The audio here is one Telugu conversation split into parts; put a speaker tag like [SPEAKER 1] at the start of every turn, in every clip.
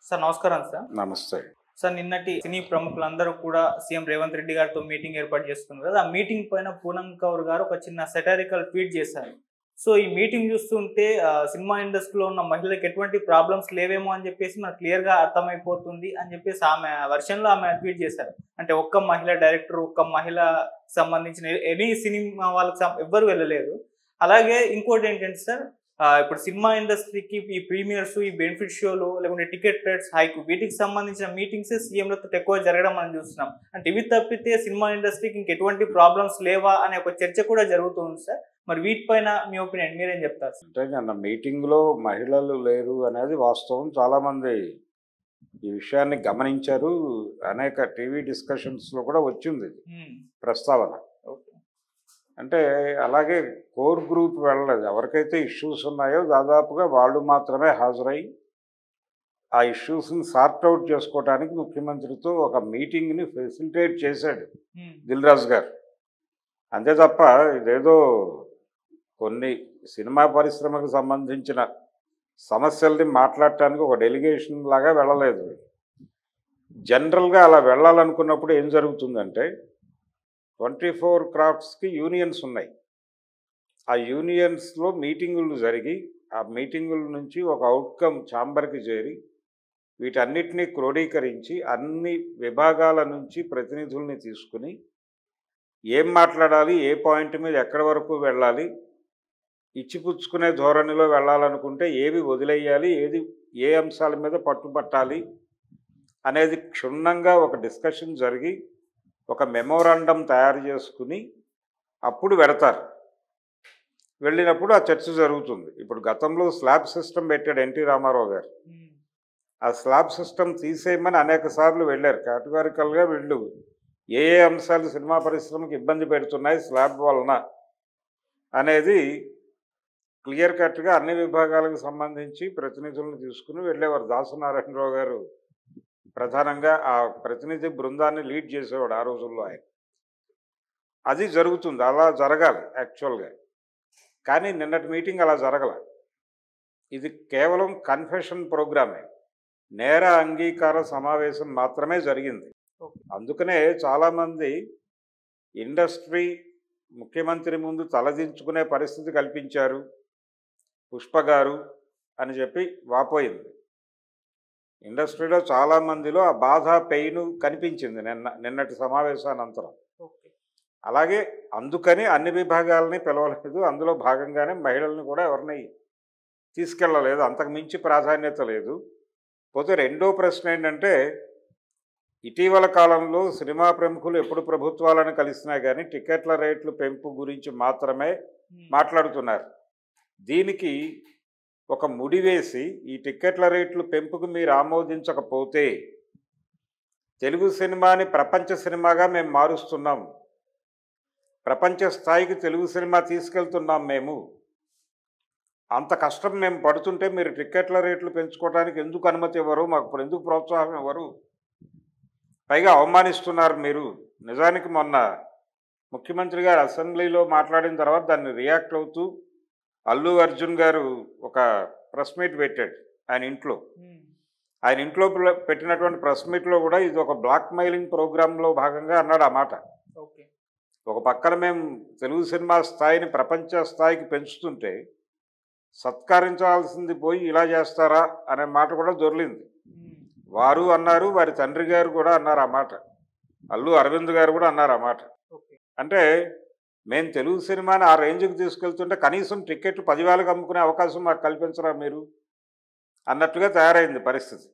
[SPEAKER 1] సార్ నమస్కారం సార్.
[SPEAKER 2] నమస్తే.
[SPEAKER 1] సార్ నిన్నటి సినీ ప్రముఖులందరూ కూడా సీఎం రేవంత్ రెడ్డి గారితో మీటింగ్ ఏర్పాటు చేసుకున్నారు కదా! ఆ మీటింగ్ పైన పూనమ్ కౌర్ గారు ఒక చిన్న సెటారికల్ ట్వీట్ చేశారు. సో ఈ మీటింగ్ చూస్తుంటే సినిమా ఇండస్ట్రీలో ఉన్న మహిళలకు ఎటువంటి ప్రాబ్లమ్స్ లేవేమో అని చెప్పేసి మనకు క్లియర్‌గా అర్థమైపోతుంది అని చెప్పేసి ఆమె వెర్షన్‌లో ఆమె ట్వీట్ చేశారు. అంటే ఒక్క మహిళా డైరెక్టర్, ఒక్క మహిళ సంబంధించిన ఎనీ సినిమా వాళ్ళకి ఎవ్వరు వెళ్ళలేదు. అలాగే ఇంకోటేంటంటే సార్ ఇప్పుడు సినిమా ఇండస్ట్రీకి ఈ ప్రీమియర్స్, ఈ బెనిఫిట్ షోలు లేకుంటే టికెట్ రేట్స్ హైక్ వీటికి సంబంధించిన మీటింగ్స్ సీఎంలతో ఎక్కువ జరగడం మనం చూస్తున్నాం. అంటే ఇవి తప్పితే సినిమా ఇండస్ట్రీకి ఇంకెటువంటి ప్రాబ్లమ్స్ లేవా అనే ఒక చర్చ కూడా జరుగుతుంది సార్. మరి వీటిపైన మీ ఒపీనియన్ మీరేం చెప్తారు సార్?
[SPEAKER 2] అంటే నిన్న మీటింగ్‌లో మహిళలు లేరు అనేది వాస్తవం. చాలామంది ఈ విషయాన్ని గమనించారు. అనేక టీవీ డిస్కషన్స్‌లో కూడా వచ్చింది ప్రస్తావన.
[SPEAKER 1] ఓకే.
[SPEAKER 2] అంటే అలాగే కోర్ గ్రూప్ వెళ్ళలేదు. ఎవరికైతే ఇష్యూస్ ఉన్నాయో దాదాపుగా వాళ్ళు మాత్రమే హాజరై ఆ ఇష్యూస్‌ని సార్ట్ ఔట్ చేసుకోవడానికి ముఖ్యమంత్రితో ఒక మీటింగ్‌ని ఫెసిలిటేట్ చేశాడు దిల్‌రాజు గారు. అంతే తప్ప ఇదేదో కొన్ని సినిమా పరిశ్రమకు సంబంధించిన సమస్యల్ని మాట్లాడటానికి ఒక డెలిగేషన్ లాగా వెళ్ళలేదు. జనరల్గా అలా వెళ్ళాలనుకున్నప్పుడు ఏం జరుగుతుందంటే 24 క్రాఫ్ట్స్‌కి యూనియన్స్ ఉన్నాయి. ఆ యూనియన్స్‌లో మీటింగులు జరిగి ఆ మీటింగుల నుంచి ఒక అవుట్కమ్ ఛాంబర్‌కి చేరి వీటన్నిటినీ క్రోడీకరించి అన్ని విభాగాల నుంచి ప్రతినిధుల్ని తీసుకుని ఏం మాట్లాడాలి, ఏ పాయింట్ మీద ఎక్కడి వరకు వెళ్ళాలి, ఇచ్చిపుచ్చుకునే ధోరణిలో వెళ్ళాలనుకుంటే ఏవి వదిలేయాలి, ఏ అంశాల మీద పట్టుబట్టాలి అనేది క్షుణ్ణంగా ఒక డిస్కషన్ జరిగి ఒక మెమోరాండం తయారు చేసుకుని అప్పుడు వెడతారు. వెళ్ళినప్పుడు ఆ చర్చ జరుగుతుంది. ఇప్పుడు గతంలో స్లాబ్ సిస్టమ్ పెట్టాడు ఎన్టీ రామారావు గారు. ఆ స్లాబ్ సిస్టమ్ తీసేయమని అనేక సార్లు వెళ్ళారు. కేటగారికల్గా వీళ్ళు ఏ అంశాలు సినిమా పరిశ్రమకు ఇబ్బంది పెడుతున్నాయి స్లాబ్ వలన అనేది క్లియర్ కట్గా అన్ని విభాగాలకు సంబంధించి ప్రతినిధులను తీసుకుని వెళ్ళేవారు. దాసనారాయణరావు గారు ప్రధానంగా ఆ ప్రతినిధి బృందాన్ని లీడ్ చేసేవాడు ఆ రోజుల్లో ఆయన. అది జరుగుతుంది, అలా జరగాలి యాక్చువల్గా. కానీ నిన్నటి మీటింగ్ అలా జరగల. ఇది కేవలం కన్ఫెషన్ ప్రోగ్రామే, నేర అంగీకార సమావేశం మాత్రమే జరిగింది. అందుకనే చాలామంది ఇండస్ట్రీ ముఖ్యమంత్రి ముందు తలదించుకునే పరిస్థితి కల్పించారు పుష్ప గారు అని చెప్పి వాపోయింది. ఇండస్ట్రీలో చాలామందిలో ఆ బాధ పెయిన్ కనిపించింది నిన్నటి సమావేశానంతరం. అలాగే అందుకని అన్ని విభాగాలని పిలవలేదు. అందులో భాగంగానే మహిళల్ని కూడా ఎవరిని తీసుకెళ్ళలేదు. అంతకు మించి ప్రాధాన్యత లేదు. పోతే రెండో ప్రశ్న ఏంటంటే, ఇటీవల కాలంలో సినిమా ప్రముఖులు ఎప్పుడు ప్రభుత్వాలను కలిసినా కానీ టికెట్ల రేట్లు పెంపు గురించి మాత్రమే మాట్లాడుతున్నారు. దీనికి ఒక ముడివేసి ఈ టికెట్ల రేట్లు పెంపుకు మీరు ఆమోదించకపోతే తెలుగు సినిమాని ప్రపంచ సినిమాగా మేము మారుస్తున్నాం, ప్రపంచ స్థాయికి తెలుగు సినిమా తీసుకెళ్తున్నాం, మేము అంత కష్టం మేము పడుతుంటే మీరు టికెట్ల రేట్లు పెంచుకోవడానికి ఎందుకు అనుమతి ఇవ్వరు, మాకు ఇప్పుడు ఎందుకు ప్రోత్సాహం ఇవ్వరు, పైగా అవమానిస్తున్నారు మీరు. నిజానికి మొన్న ముఖ్యమంత్రి గారు అసెంబ్లీలో మాట్లాడిన తర్వాత దాన్ని రియాక్ట్ అవుతూ అల్లు అర్జున్ గారు ఒక ప్రెస్ మీట్ పెట్టాడు ఆయన ఇంట్లో. ఆయన ఇంట్లో పెట్టినటువంటి ప్రెస్ మీట్లో కూడా ఇది ఒక బ్లాక్ మెయిలింగ్ ప్రోగ్రాంలో భాగంగా అన్నాడు ఆ మాట. ఒక పక్కన మేము తెలుగు సినిమా స్థాయిని ప్రపంచ స్థాయికి పెంచుతుంటే సత్కరించాల్సింది పోయి ఇలా చేస్తారా అనే మాట కూడా దొర్లింది. వారు అన్నారు, వారి తండ్రి గారు కూడా అన్నారు ఆ మాట, అల్లు అరవింద్ గారు కూడా అన్నారు ఆ మాట. అంటే మేము తెలుగు సినిమాని ఆ రేంజ్కి తీసుకెళ్తుంటే కనీసం టికెట్ 10,000కి అమ్ముకునే అవకాశం మాకు కల్పించరా మీరు అన్నట్టుగా తయారైంది పరిస్థితి.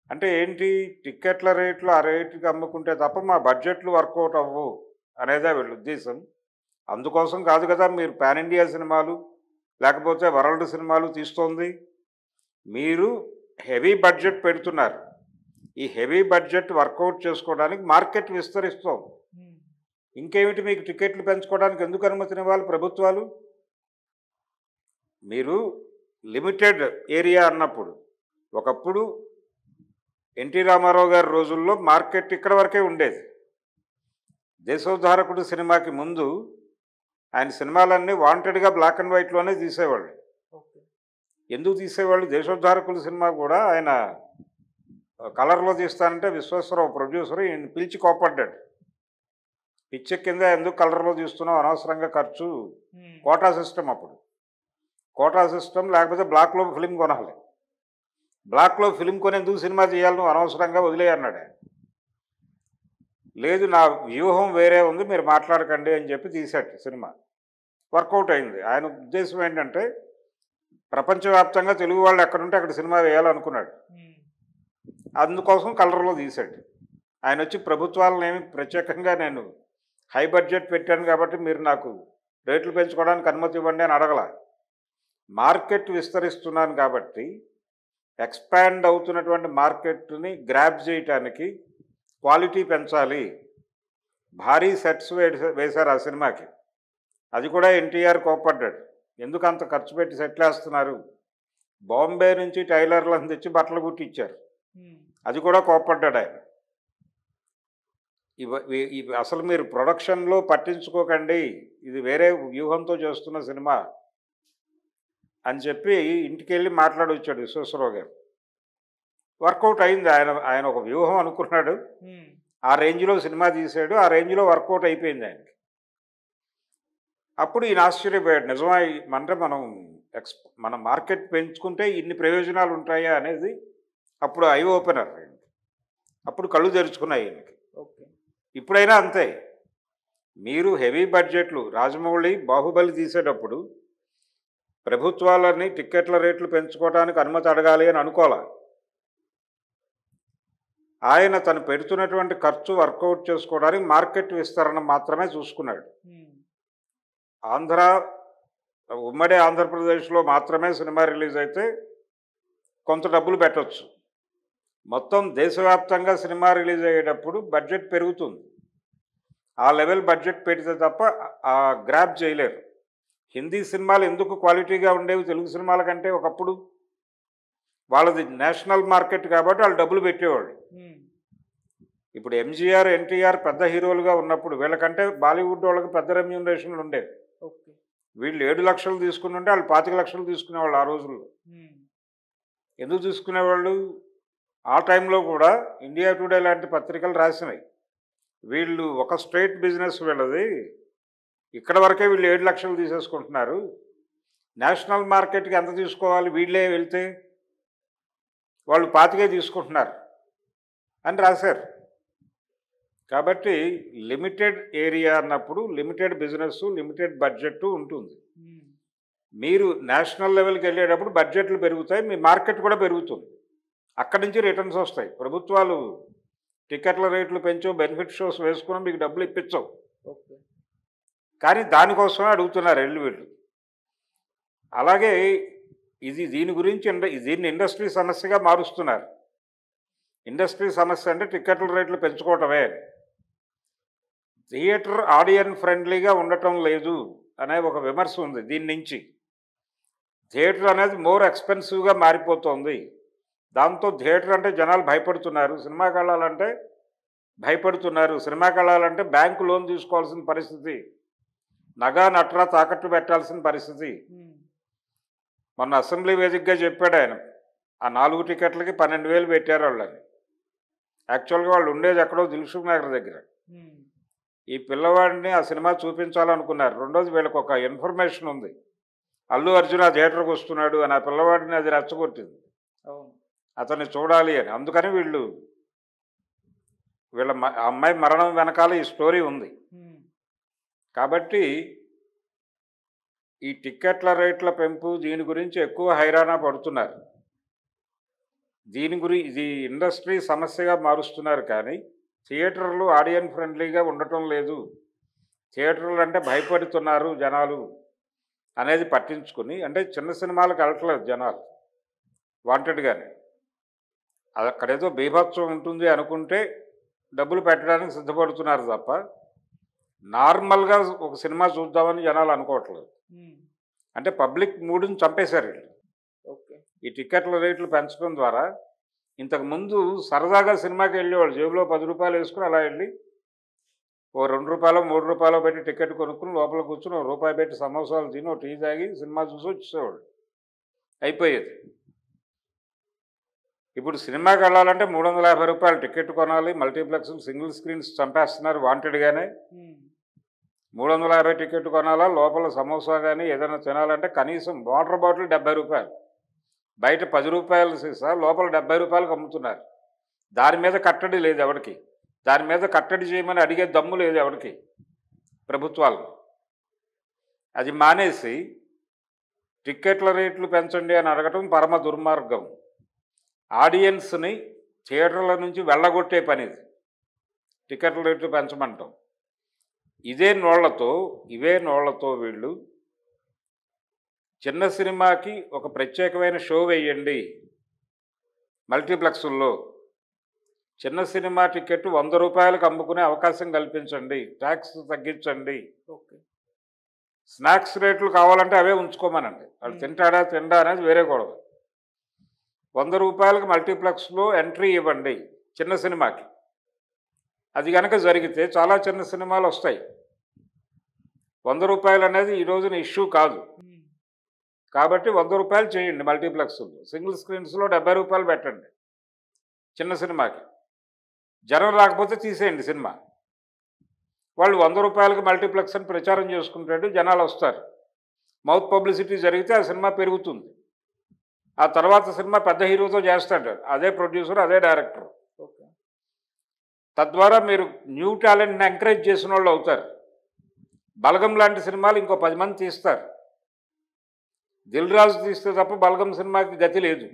[SPEAKER 2] అంటే ఏంటి, టికెట్ల రేట్లు ఆ రేటుకి అమ్ముకుంటే తప్ప మా బడ్జెట్లు వర్కౌట్ అవ్వవు అనేదే వీళ్ళ ఉద్దేశం. అందుకోసం కాదు కదా మీరు పాన్ ఇండియా సినిమాలు లేకపోతే వరల్డ్ సినిమాలు తీస్తోంది. మీరు హెవీ బడ్జెట్ పెడుతున్నారు. ఈ హెవీ బడ్జెట్ వర్కౌట్ చేసుకోవడానికి మార్కెట్ విస్తరిస్తాం. ఇంకేమిటి, మీకు టికెట్లు పెంచుకోవడానికి ఎందుకు అనుమతినివ్వాలి ప్రభుత్వాలు? మీరు లిమిటెడ్ ఏరియా అన్నప్పుడు, ఒకప్పుడు ఎన్టీ రామారావు గారి రోజుల్లో మార్కెట్ ఇక్కడ వరకే ఉండేది. దేశోద్ధారకుడు సినిమాకి ముందు ఆయన సినిమాలన్నీ వాంటెడ్గా బ్లాక్ అండ్ వైట్లోనే తీసేవాళ్ళు. ఎందుకు తీసేవాళ్ళు? దేశోద్ధారకుల సినిమా కూడా ఆయన కలర్లో తీస్తానంటే విశ్వేశ్వరరావు ప్రొడ్యూసర్ ఈయన పిలిచి కోపడ్డాడు. పిచ్చె కింద ఎందుకు కలర్లో తీస్తున్నావు, అనవసరంగా ఖర్చు, కోటా సిస్టమ్ అప్పుడు. కోటా సిస్టమ్ లేకపోతే బ్లాక్లో ఫిలిం కొనాలి. బ్లాక్లో ఫిలిం కొనేందుకు సినిమా చేయాలి, నువ్వు అనవసరంగా వదిలేయి అన్నాడు ఆయన. లేదు నా వ్యూహం వేరే ఉంది, మీరు మాట్లాడకండి అని చెప్పి తీసాడు సినిమా. వర్కౌట్ అయింది. ఆయన ఉద్దేశం ఏంటంటే ప్రపంచవ్యాప్తంగా తెలుగు వాళ్ళు ఎక్కడుంటే అక్కడ సినిమా వేయాలనుకున్నాడు. అందుకోసం కలర్లో తీశాడు. ఆయన వచ్చి ప్రభుత్వాలను ఏమి ప్రత్యేకంగా నేను హై బడ్జెట్ పెట్టాను కాబట్టి మీరు నాకు రేట్లు పెంచుకోవడానికి అనుమతి ఇవ్వండి అని అడగల. మార్కెట్ విస్తరిస్తున్నాను కాబట్టి ఎక్స్పాండ్ అవుతున్నటువంటి మార్కెట్ని గ్రాబ్ చేయటానికి క్వాలిటీ పెంచాలి. భారీ సెట్స్ వేశారు ఆ సినిమాకి. అది కూడా ఎన్టీఆర్ కోప్పడ్డాడు, ఎందుకు అంత ఖర్చు పెట్టి సెట్లు వేస్తున్నారు, బాంబే నుంచి టైలర్లను తెచ్చి బట్టలు కుట్టించారు, అది కూడా కోప్పడ్డాడు ఆయన. ఇవి అసలు మీరు ప్రొడక్షన్లో పట్టించుకోకండి, ఇది వేరే వ్యూహంతో చేస్తున్న సినిమా అని చెప్పి ఇంటికి వెళ్ళి మాట్లాడొచ్చాడు విశ్వేశ్వరరావు గారు. వర్కౌట్ అయింది. ఆయన ఒక వ్యూహం అనుకున్నాడు, ఆ రేంజ్లో సినిమా తీశాడు, ఆ రేంజ్లో వర్కౌట్ అయిపోయింది ఆయనకి. అప్పుడు ఈయన ఆశ్చర్యపోయాడు, నిజమా అంటే మన మార్కెట్ పెంచుకుంటే ఇన్ని ప్రయోజనాలు ఉంటాయా అనేది అప్పుడు ఐ ఓపెనర్. అప్పుడు కళ్ళు తెరుచుకున్నాయి ఈయనకి. ఇప్పుడైనా అంతే, మీరు హెవీ బడ్జెట్లు, రాజమౌళి బాహుబలి తీసేటప్పుడు ప్రభుత్వాలన్నీ టిక్కెట్ల రేట్లు పెంచుకోవడానికి అనుమతి అడగాలి అని అనుకోవాలి. ఆయన తను పెడుతున్నటువంటి ఖర్చు వర్కౌట్ చేసుకోవడానికి మార్కెట్ విస్తరణ మాత్రమే చూసుకున్నాడు. ఉమ్మడి ఆంధ్రప్రదేశ్లో మాత్రమే సినిమా రిలీజ్ అయితే కొంత డబ్బులు పెట్టవచ్చు. మొత్తం దేశవ్యాప్తంగా సినిమా రిలీజ్ అయ్యేటప్పుడు బడ్జెట్ పెరుగుతుంది. ఆ లెవెల్ బడ్జెట్ పెడితే తప్ప గ్రాబ్ చేయలేరు. హిందీ సినిమాలు ఎందుకు క్వాలిటీగా ఉండేవి తెలుగు సినిమాల కంటే? ఒకప్పుడు వాళ్ళది నేషనల్ మార్కెట్ కాబట్టి వాళ్ళు డబ్బులు పెట్టేవాళ్ళు. ఇప్పుడు ఎంజీఆర్, ఎన్టీఆర్ పెద్ద హీరోలుగా ఉన్నప్పుడు వీళ్ళకంటే బాలీవుడ్ వాళ్ళకి పెద్ద రెమ్యూనరేషన్లు ఉండేవి. వీళ్ళు 7 లక్షలు తీసుకుని వాళ్ళు 25 లక్షలు తీసుకునేవాళ్ళు ఆ రోజుల్లో. ఎందుకు తీసుకునేవాళ్ళు? ఆ టైంలో కూడా ఇండియా టుడే లాంటి పత్రికలు రాసినాయి, వీళ్ళు ఒక స్ట్రైట్ బిజినెస్ వీళ్ళది, ఇక్కడ వరకే వీళ్ళు 7 లక్షలు తీసేసుకుంటున్నారు, నేషనల్ మార్కెట్కి ఎంత తీసుకోవాలి, వీళ్ళే వెళ్తే వాళ్ళు 25 తీసుకుంటున్నారు అని రాశారు. కాబట్టి లిమిటెడ్ ఏరియా అన్నప్పుడు లిమిటెడ్ బిజినెస్, లిమిటెడ్ బడ్జెట్ ఉంటుంది. మీరు నేషనల్ లెవెల్కి వెళ్ళేటప్పుడు బడ్జెట్లు పెరుగుతాయి, మీ మార్కెట్ కూడా పెరుగుతుంది, అక్కడి నుంచి రిటర్న్స్ వస్తాయి. ప్రభుత్వాలు టికెట్ల రేట్లు పెంచో, బెనిఫిట్ షోస్ వేసుకుని మీకు డబ్బులు ఇప్పించవు. కానీ దానికోసమే అడుగుతున్నారు వీళ్ళు. అలాగే దీన్ని ఇండస్ట్రీ సమస్యగా మారుస్తున్నారు. ఇండస్ట్రీ సమస్య అంటే టికెట్ల రేట్లు పెంచుకోవటమే. థియేటర్ ఆడియన్ ఫ్రెండ్లీగా ఉండటం లేదు అనే ఒక విమర్శ ఉంది. దీని నుంచి థియేటర్ అనేది మోర్ ఎక్స్పెన్సివ్గా మారిపోతుంది. దాంతో థియేటర్ అంటే జనాలు భయపడుతున్నారు, సినిమాకి వెళ్ళాలంటే భయపడుతున్నారు. సినిమాకి వెళ్ళాలంటే బ్యాంకు లోన్ తీసుకోవాల్సిన పరిస్థితి, నగా నట్రా తాకట్టు పెట్టాల్సిన పరిస్థితి. మొన్న అసెంబ్లీ వేదికగా చెప్పాడు ఆయన, ఆ 4 టికెట్లకి 12,000 పెట్టారు వాళ్ళని. యాక్చువల్గా వాళ్ళు ఉండేది ఎక్కడో దిల్సుఖ్ నగర్ దగ్గర. ఈ పిల్లవాడిని ఆ సినిమా చూపించాలనుకున్నారు. రెండోది వీళ్ళకి ఒక ఇన్ఫర్మేషన్ ఉంది, అల్లు అర్జున్ ఆ థియేటర్కి వస్తున్నాడు అని. ఆ పిల్లవాడిని అది రెచ్చగొట్టింది, అతన్ని చూడాలి అని. అందుకని వీళ్ళ అమ్మాయి మరణం వెనకాల ఈ స్టోరీ ఉంది. కాబట్టి ఈ టిక్కెట్ల రేట్ల పెంపు దీని గురించి ఎక్కువ హైరానా పడుతున్నారు. ఇది ఇండస్ట్రీ సమస్యగా మారుస్తున్నారు. కానీ థియేటర్లు ఆడియన్ ఫ్రెండ్లీగా ఉండటం లేదు, థియేటర్లు అంటే భయపడుతున్నారు జనాలు అనేది పట్టించుకుని, అంటే చిన్న సినిమాలకు వెళ్ళట్లేదు జనాలు వాంటెడ్గానే. అక్కడేదో బీభత్సం ఉంటుంది అనుకుంటే డబ్బులు పెట్టడానికి సిద్ధపడుతున్నారు తప్ప నార్మల్గా ఒక సినిమా చూద్దామని జనాలు అనుకోవట్లేదు. అంటే పబ్లిక్ మూడ్ని చంపేశారు వీళ్ళు. ఈ టికెట్ల రేట్లు పెంచడం ద్వారా ఇంతకుముందు సరదాగా సినిమాకి వెళ్ళేవాళ్ళు, జేబులో 10 రూపాయలు వేసుకుని అలా వెళ్ళి ఓ 2 రూపాయలు 3 రూపాయలు పెట్టి టికెట్ కొనుక్కుని లోపల కూర్చుని ఓ రూపాయి పెట్టి సమోసాలు తిని ఓ టీ తాగి సినిమా చూసి వచ్చేసేవాళ్ళు, అయిపోయేది. ఇప్పుడు సినిమాకి వెళ్ళాలంటే 350 రూపాయలు టికెట్ కొనాలి. మల్టీప్లెక్స్ సింగిల్ స్క్రీన్స్ చంపేస్తున్నారు వాంటెడ్గానే. 350 టికెట్ కొనాలా, లోపల సమోసా కానీ ఏదైనా తినాలంటే కనీసం వాటర్ బాటిల్ 70 రూపాయలు. బయట 10 రూపాయలు సీసా, లోపల 70 రూపాయలకు అమ్ముతున్నారు. దాని మీద కట్టడి లేదు ఎవరికి. దాని మీద కట్టడి చేయమని అడిగే దమ్ము లేదు ఎవరికి ప్రభుత్వాలు. అది మానేసి టిక్కెట్ల రేట్లు పెంచండి అని అడగటం పరమ దుర్మార్గం. ఆడియన్స్ని థియేటర్ల నుంచి వెళ్ళగొట్టే పని ఇది. టికెట్ల రేట్లు పెంచమంటాం. ఇవే నోళ్లతో వీళ్ళు చిన్న సినిమాకి ఒక ప్రత్యేకమైన షో వేయండి మల్టీప్లెక్సుల్లో. చిన్న సినిమా టికెట్ 100 రూపాయలకు అమ్ముకునే అవకాశం కల్పించండి, ట్యాక్స్ తగ్గించండి. స్నాక్స్ రేట్లు కావాలంటే అవే ఉంచుకోమనండి. వాళ్ళు తిండా అనేది వేరే గొడవ. 100 రూపాయలకు మల్టీప్లెక్స్లో ఎంట్రీ ఇవ్వండి చిన్న సినిమాకి. అది కనుక జరిగితే చాలా చిన్న సినిమాలు వస్తాయి. 100 రూపాయలు అనేది ఈ రోజున ఇష్యూ కాదు. కాబట్టి 100 రూపాయలు చేయండి మల్టీప్లెక్స్లో. సింగిల్ స్క్రీన్స్లో 70 రూపాయలు పెట్టండి చిన్న సినిమాకి. జనం రాకపోతే తీసేయండి సినిమా. వాళ్ళు 100 రూపాయలకి మల్టీప్లెక్స్ అని ప్రచారం చేసుకుంటాడు, జనాలు వస్తారు. మౌత్ పబ్లిసిటీ జరిగితే ఆ సినిమా పెరుగుతుంది. ఆ తర్వాత సినిమా పెద్ద హీరోతో చేస్తాడు, అదే ప్రొడ్యూసర్, అదే డైరెక్టర్. తద్వారా మీరు న్యూ టాలెంట్ని ఎంకరేజ్ చేసిన వాళ్ళు అవుతారు. బలగం లాంటి సినిమాలు ఇంకో 10 మంది తీస్తారు. దిల్ రాజు తీస్తే తప్ప బలగం సినిమాకి గతి లేదు.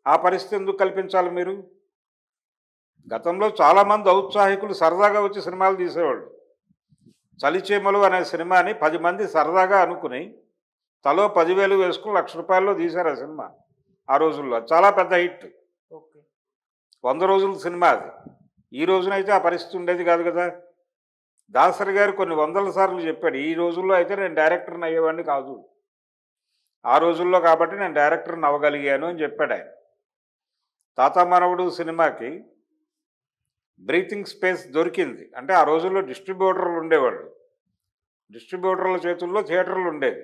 [SPEAKER 2] ఆ పరిస్థితి ఎందుకు కల్పించాలి మీరు? గతంలో చాలామంది ఔత్సాహికులు సరదాగా వచ్చి సినిమాలు తీసేవాళ్ళు. చలిచీమలు అనే సినిమాని 10 మంది సరదాగా అనుకుని తలో 10,000 వేసుకుని 1,00,000 రూపాయల్లో తీశారు ఆ సినిమా. ఆ రోజుల్లో చాలా పెద్ద హిట్. 100 రోజుల సినిమా అది. ఈ రోజునైతే ఆ పరిస్థితి ఉండేది కాదు కదా. దాసరి గారు కొన్ని వందల సార్లు చెప్పాడు, ఈ రోజుల్లో అయితే నేను డైరెక్టర్ని అయ్యేవాడిని కాదు, ఆ రోజుల్లో కాబట్టి నేను డైరెక్టర్ని అవ్వగలిగాను అని చెప్పాడు ఆయన. తాతా మనవడు సినిమాకి బ్రీతింగ్ స్పేస్ దొరికింది అంటే ఆ రోజుల్లో డిస్ట్రిబ్యూటర్లు ఉండేవాళ్ళు. డిస్ట్రిబ్యూటర్ల చేతుల్లో థియేటర్లు ఉండేవి.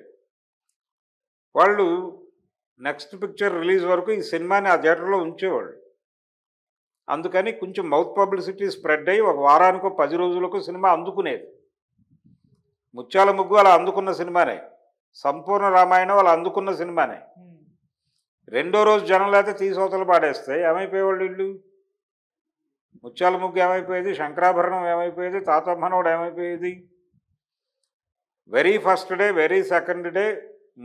[SPEAKER 2] వాళ్ళు నెక్స్ట్ పిక్చర్ రిలీజ్ వరకు ఈ సినిమాని ఆ థియేటర్లో ఉంచేవాళ్ళు. అందుకని కొంచెం మౌత్ పబ్లిసిటీ స్ప్రెడ్ అయ్యి ఒక వారానికో 10 రోజులకు సినిమా అందుకునేది. ముత్యాల ముగ్గు అలా అందుకున్న సినిమానే. సంపూర్ణ రామాయణం అలా అందుకున్న సినిమానే. రెండో రోజు జనం లేకపోతే తీసవతలు పాడేస్తే ఏమైపోయేవాళ్ళు వీళ్ళు? ముత్యాల ముగ్గు ఏమైపోయేది, శంకరాభరణం ఏమైపోయేది, తాతమ్మనోడు ఏమైపోయేది. Very first day, very second day,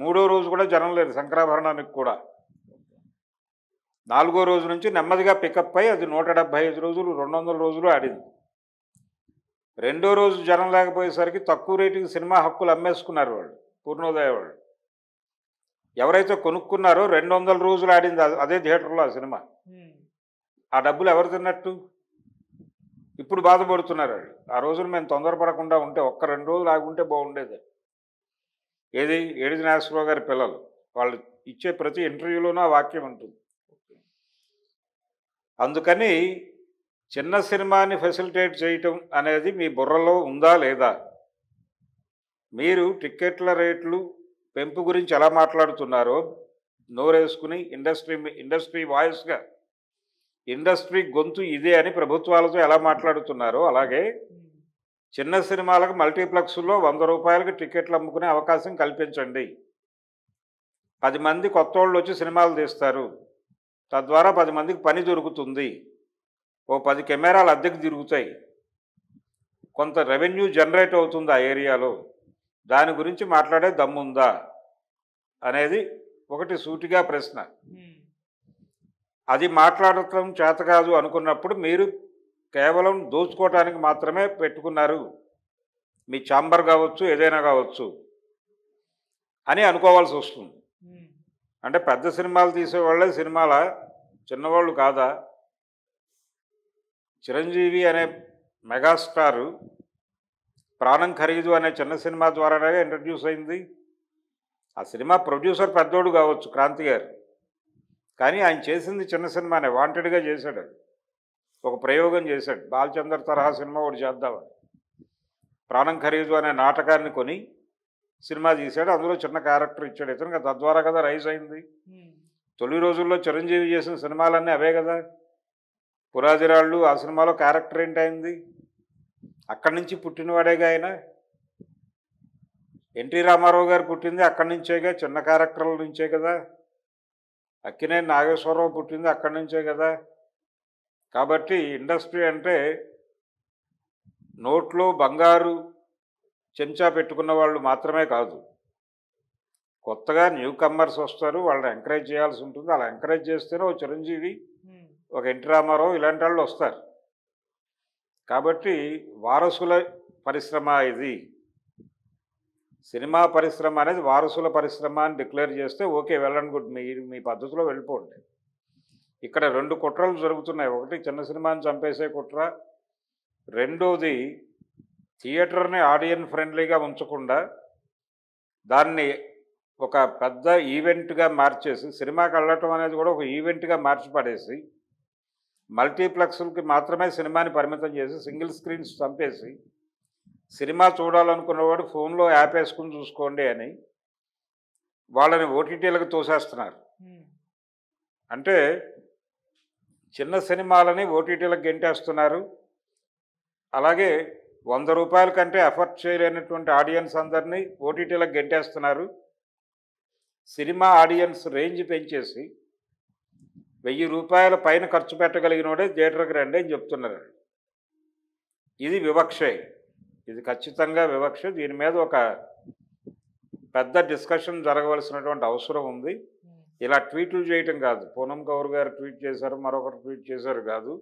[SPEAKER 2] మూడో రోజు కూడా జనం లేరు శంకరాభరణానికి కూడా. 4వ రోజు నుంచి నెమ్మదిగా పికప్ అయ్యి అది 175 రోజులు 200 రోజులు ఆడింది. రెండో రోజు జనం లేకపోయేసరికి తక్కువ రేటుకి సినిమా హక్కులు అమ్మేసుకున్నారు వాళ్ళు, పూర్ణోదయ వాళ్ళు. ఎవరైతే కొనుక్కున్నారో 200 రోజులు ఆడింది అదే థియేటర్లో ఆ సినిమా. ఆ డబ్బులు ఎవరు తిన్నట్టు? ఇప్పుడు బాధపడుతున్నారు వాళ్ళు. ఆ రోజున మేము తొందరపడకుండా ఉంటే 1-2 రోజులు ఆగుంటే బాగుండేది. ఏది ఏడిది నాగేశ్వరరావు గారి పిల్లలు వాళ్ళు ఇచ్చే ప్రతి ఇంటర్వ్యూలోనూ ఆ వాక్యం ఉంటుంది. అందుకని చిన్న సినిమాని ఫెసిలిటేట్ చేయటం అనేది మీ బుర్రలో ఉందా లేదా? మీరు టిక్కెట్ల రేట్లు పెంపు గురించి ఎలా మాట్లాడుతున్నారో నోరేసుకుని ఇండస్ట్రీ వాయిస్గా ఇండస్ట్రీ గొంతు ఇదే అని ప్రభుత్వాలతో ఎలా మాట్లాడుతున్నారో అలాగే చిన్న సినిమాలకు మల్టీప్లెక్స్లో 100 రూపాయలకి టికెట్లు అమ్ముకునే అవకాశం కల్పించండి. 10 మంది కొత్త వాళ్ళు వచ్చి సినిమాలు తీస్తారు. తద్వారా 10 మందికి పని దొరుకుతుంది. ఓ 10 కెమెరాలు అద్దెకు తిరుగుతాయి. కొంత రెవెన్యూ జనరేట్ అవుతుంది ఆ ఏరియాలో. దాని గురించి మాట్లాడే దమ్ముందా అనేది ఒకటి సూటిగా ప్రశ్న. అది మాట్లాడటం చేత కాదు అనుకున్నప్పుడు మీరు కేవలం దోచుకోవటానికి మాత్రమే పెట్టుకున్నారు, మీ ఛాంబర్ కావచ్చు ఏదైనా కావచ్చు అని అనుకోవాల్సి వస్తుంది. అంటే పెద్ద సినిమాలు తీసేవాళ్ళే సినిమాల చిన్నవాళ్ళు కాదా? చిరంజీవి అనే మెగాస్టారు ప్రాణం ఖరీదు అనే చిన్న సినిమా ద్వారానే ఇంట్రడ్యూస్ అయింది. ఆ సినిమా ప్రొడ్యూసర్ పెద్దోడు కావచ్చు క్రాంతి గారు, కానీ ఆయన చేసింది చిన్న సినిమానే. వాంటెడ్గా చేశాడు, అది ఒక ప్రయోగం చేశాడు. బాలచందర్ తరహా సినిమా ఒకటి చేద్దామని ప్రాణం ఖరీదు అనే నాటకాన్ని కొని సినిమా తీశాడు. అందులో చిన్న క్యారెక్టర్ ఇచ్చాడు ఇతనికి, తద్వారా కదా రైజ్ అయింది. తొలి రోజుల్లో చిరంజీవి చేసిన సినిమాలన్నీ అవే కదా. పురాదిరాళ్ళు ఆ సినిమాలో క్యారెక్టర్ ఏంటైంది, అక్కడి నుంచి పుట్టినవాడేగా ఆయన. ఎన్టీ రామారావు గారు పుట్టింది అక్కడి నుంచేగా, చిన్న క్యారెక్టర్ల నుంచే కదా. అక్కినేని నాగేశ్వరరావు పుట్టింది అక్కడి నుంచే కదా. కాబట్టి ఇండస్ట్రీ అంటే నోట్లో బంగారు చెంచా పెట్టుకున్న వాళ్ళు మాత్రమే కాదు. కొత్తగా న్యూ కమ్మర్స్ వస్తారు, వాళ్ళని ఎంకరేజ్ చేయాల్సి ఉంటుంది. అలా ఎంకరేజ్ చేస్తేనే ఓ చిరంజీవి, ఒక ఎన్టీ రామారావు ఇలాంటి వాళ్ళు వస్తారు. కాబట్టి వారసుల పరిశ్రమ ఇది. సినిమా పరిశ్రమ అనేది వారసుల పరిశ్రమ అని డిక్లేర్ చేస్తే ఓకే, వెళ్ళండి, గుడ్, మీ పద్ధతిలో వెళ్ళిపోండి. ఇక్కడ 2 కుట్రలు జరుగుతున్నాయి. ఒకటి చిన్న సినిమాని చంపేసే కుట్ర, రెండోది థియేటర్ని ఆడియన్ ఫ్రెండ్లీగా ఉంచకుండా దాన్ని ఒక పెద్ద ఈవెంట్గా మార్చేసి, సినిమాకి వెళ్ళటం అనేది కూడా ఒక ఈవెంట్గా మార్చి పడేసి, మల్టీప్లెక్స్లకి మాత్రమే సినిమాని పరిమితం చేసి సింగిల్ స్క్రీన్స్ చంపేసి, సినిమా చూడాలనుకున్నవాడు ఫోన్లో యాప్ వేసుకుని చూసుకోండి అని వాళ్ళని ఓటీటీలకు తోసేస్తున్నారు. అంటే చిన్న సినిమాలని ఓటీటీలకు గెంటేస్తున్నారు. అలాగే 100 రూపాయల కంటే ఎఫర్ట్ చేయలేనటువంటి ఆడియన్స్ అందరినీ ఓటీటీలకు గెంటేస్తున్నారు. సినిమా ఆడియన్స్ రేంజ్ పెంచేసి 1000 రూపాయల పైన ఖర్చు పెట్టగలిగినోడే థియేటర్కి రండి అని చెప్తున్నారు. ఇది వివక్షే, ఇది ఖచ్చితంగా వివక్ష. దీని మీద ఒక పెద్ద డిస్కషన్ జరగవలసినటువంటి అవసరం ఉంది. ఇలా ట్వీట్లు చేయటం కాదు, పూనం కౌర్ గారు ట్వీట్ చేశారు, మరొకరు ట్వీట్ చేశారు కాదు.